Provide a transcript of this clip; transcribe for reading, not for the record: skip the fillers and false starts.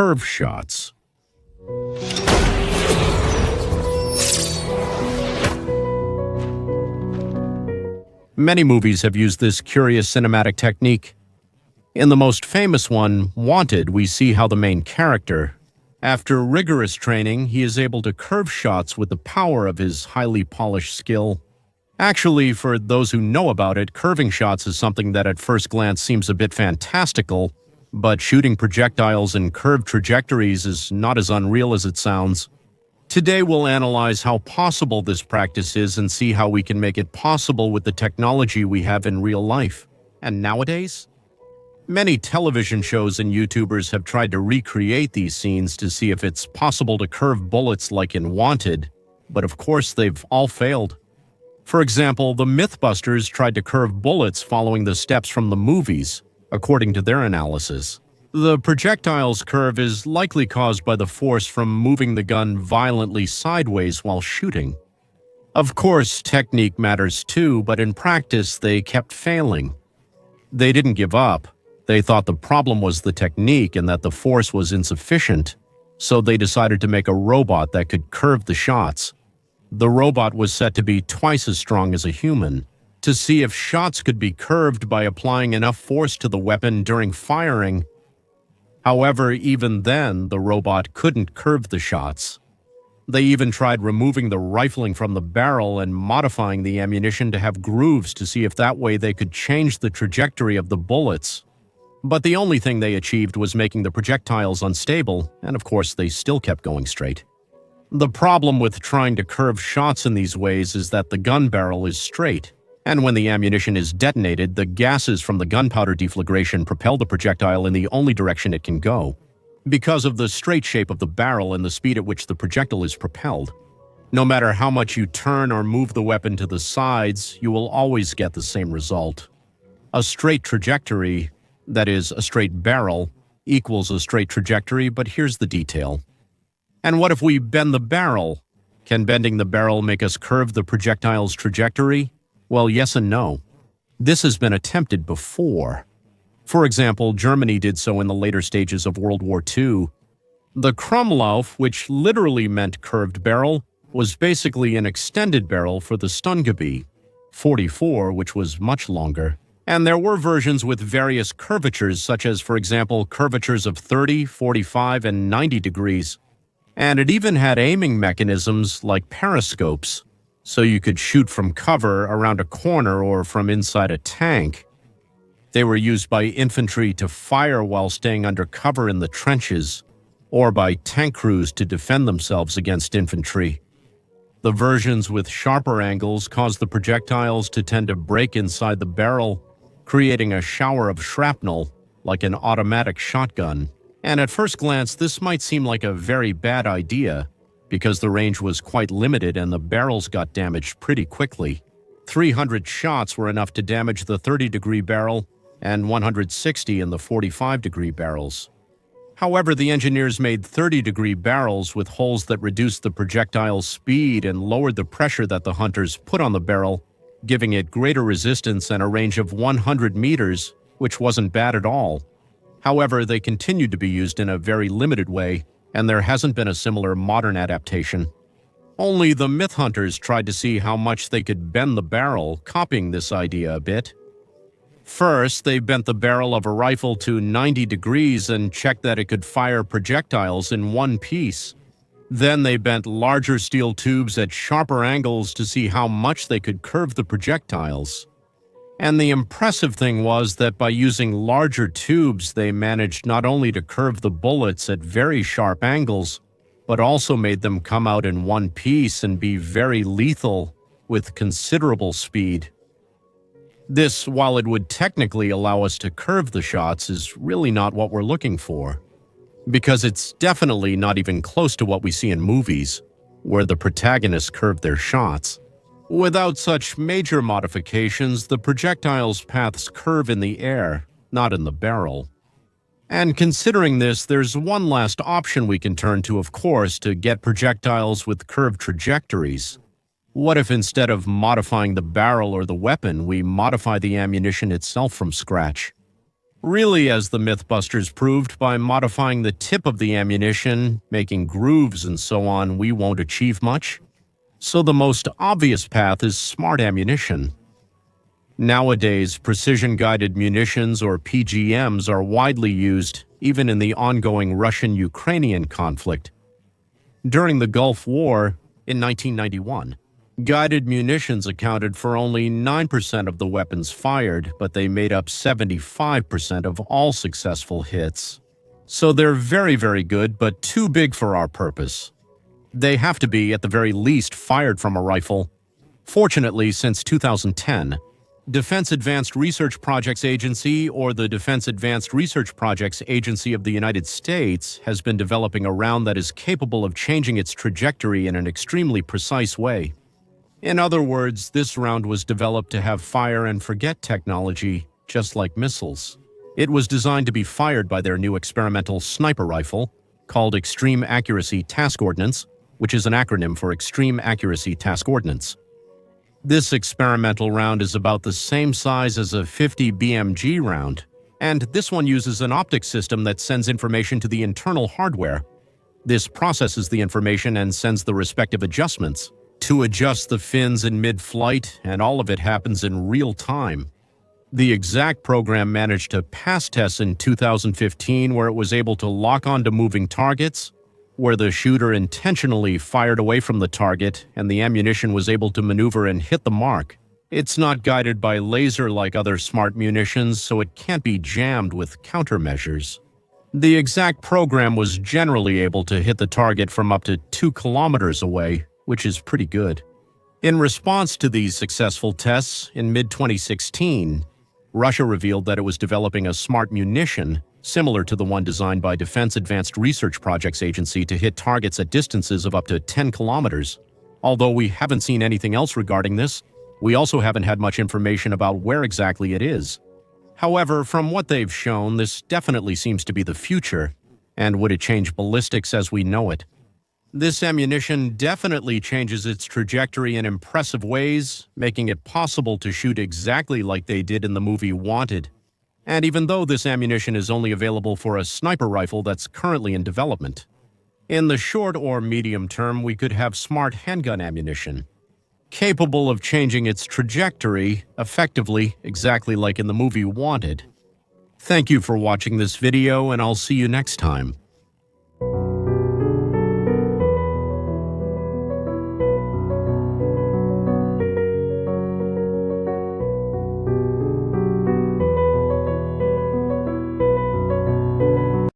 curve shots. Many movies have used this curious cinematic technique. In the most famous one, Wanted, we see how the main character, after rigorous training, he is able to curve shots with the power of his highly polished skill. Actually, for those who know about it, curving shots is something that at first glance seems a bit fantastical, but shooting projectiles in curved trajectories is not as unreal as it sounds. Today we'll analyze how possible this practice is and see how we can make it possible with the technology we have in real life. And nowadays? Many television shows and YouTubers have tried to recreate these scenes to see if it's possible to curve bullets like in Wanted, but of course they've all failed. For example, the MythBusters tried to curve bullets following the steps from the movies, according to their analysis. The projectile's curve is likely caused by the force from moving the gun violently sideways while shooting. Of course, technique matters too, but in practice they kept failing. They didn't give up. They thought the problem was the technique and that the force was insufficient, so they decided to make a robot that could curve the shots. The robot was set to be twice as strong as a human, to see if shots could be curved by applying enough force to the weapon during firing. However, even then, the robot couldn't curve the shots. They even tried removing the rifling from the barrel and modifying the ammunition to have grooves to see if that way they could change the trajectory of the bullets. But the only thing they achieved was making the projectiles unstable, and of course they still kept going straight. The problem with trying to curve shots in these ways is that the gun barrel is straight, and when the ammunition is detonated, the gases from the gunpowder deflagration propel the projectile in the only direction it can go, because of the straight shape of the barrel and the speed at which the projectile is propelled. No matter how much you turn or move the weapon to the sides, you will always get the same result. A straight trajectory, that is, a straight barrel, equals a straight trajectory, but here's the detail. And what if we bend the barrel? Can bending the barrel make us curve the projectile's trajectory? Well, yes and no. This has been attempted before. For example, Germany did so in the later stages of World War II. The Krummlauf, which literally meant curved barrel, was basically an extended barrel for the Stungebi, 44, which was much longer. And there were versions with various curvatures, such as, for example, curvatures of 30, 45, and 90 degrees. And it even had aiming mechanisms like periscopes, so you could shoot from cover around a corner or from inside a tank. They were used by infantry to fire while staying under cover in the trenches, or by tank crews to defend themselves against infantry. The versions with sharper angles caused the projectiles to tend to break inside the barrel, creating a shower of shrapnel, like an automatic shotgun. And at first glance, this might seem like a very bad idea, because the range was quite limited and the barrels got damaged pretty quickly. 300 shots were enough to damage the 30-degree barrel and 160 in the 45-degree barrels. However, the engineers made 30-degree barrels with holes that reduced the projectile's speed and lowered the pressure that the hunters put on the barrel, giving it greater resistance and a range of 100 meters, which wasn't bad at all. However, they continued to be used in a very limited way, and there hasn't been a similar modern adaptation. Only the myth hunters tried to see how much they could bend the barrel, copying this idea a bit. First, they bent the barrel of a rifle to 90 degrees and checked that it could fire projectiles in one piece. Then they bent larger steel tubes at sharper angles to see how much they could curve the projectiles. And the impressive thing was that by using larger tubes, they managed not only to curve the bullets at very sharp angles, but also made them come out in one piece and be very lethal with considerable speed. This, while it would technically allow us to curve the shots, is really not what we're looking for, because it's definitely not even close to what we see in movies, where the protagonists curve their shots. Without such major modifications, the projectile's paths curve in the air, not in the barrel. And considering this, there's one last option we can turn to, of course, to get projectiles with curved trajectories. What if instead of modifying the barrel or the weapon, we modify the ammunition itself from scratch? Really, as the MythBusters proved, by modifying the tip of the ammunition, making grooves and so on, we won't achieve much. So the most obvious path is smart ammunition. Nowadays, precision-guided munitions, or PGMs, are widely used, even in the ongoing Russian-Ukrainian conflict. During the Gulf War, in 1991, guided munitions accounted for only 9% of the weapons fired, but they made up 75% of all successful hits. So they're very, very good, but too big for our purpose. They have to be, at the very least, fired from a rifle. Fortunately, since 2010, Defense Advanced Research Projects Agency, or the Defense Advanced Research Projects Agency of the United States, has been developing a round that is capable of changing its trajectory in an extremely precise way. In other words, this round was developed to have fire-and-forget technology, just like missiles. It was designed to be fired by their new experimental sniper rifle, called Extreme Accuracy Task Ordnance, which is an acronym for Extreme Accuracy Task Ordnance. This experimental round is about the same size as a 50 BMG round, and this one uses an optic system that sends information to the internal hardware. This processes the information and sends the respective adjustments to adjust the fins in mid-flight, and all of it happens in real time. The exact program managed to pass tests in 2015, where it was able to lock onto moving targets, where the shooter intentionally fired away from the target and the ammunition was able to maneuver and hit the mark. It's not guided by laser like other smart munitions, so it can't be jammed with countermeasures. The exact program was generally able to hit the target from up to 2 kilometers away, which is pretty good. In response to these successful tests, in mid-2016, Russia revealed that it was developing a smart munition similar to the one designed by Defense Advanced Research Projects Agency to hit targets at distances of up to 10 kilometers. Although we haven't seen anything else regarding this, we also haven't had much information about where exactly it is. However, from what they've shown, this definitely seems to be the future. And would it change ballistics as we know it? This ammunition definitely changes its trajectory in impressive ways, making it possible to shoot exactly like they did in the movie Wanted. And even though this ammunition is only available for a sniper rifle that's currently in development, in the short or medium term, we could have smart handgun ammunition, capable of changing its trajectory effectively, exactly like in the movie Wanted. Thank you for watching this video, and I'll see you next time.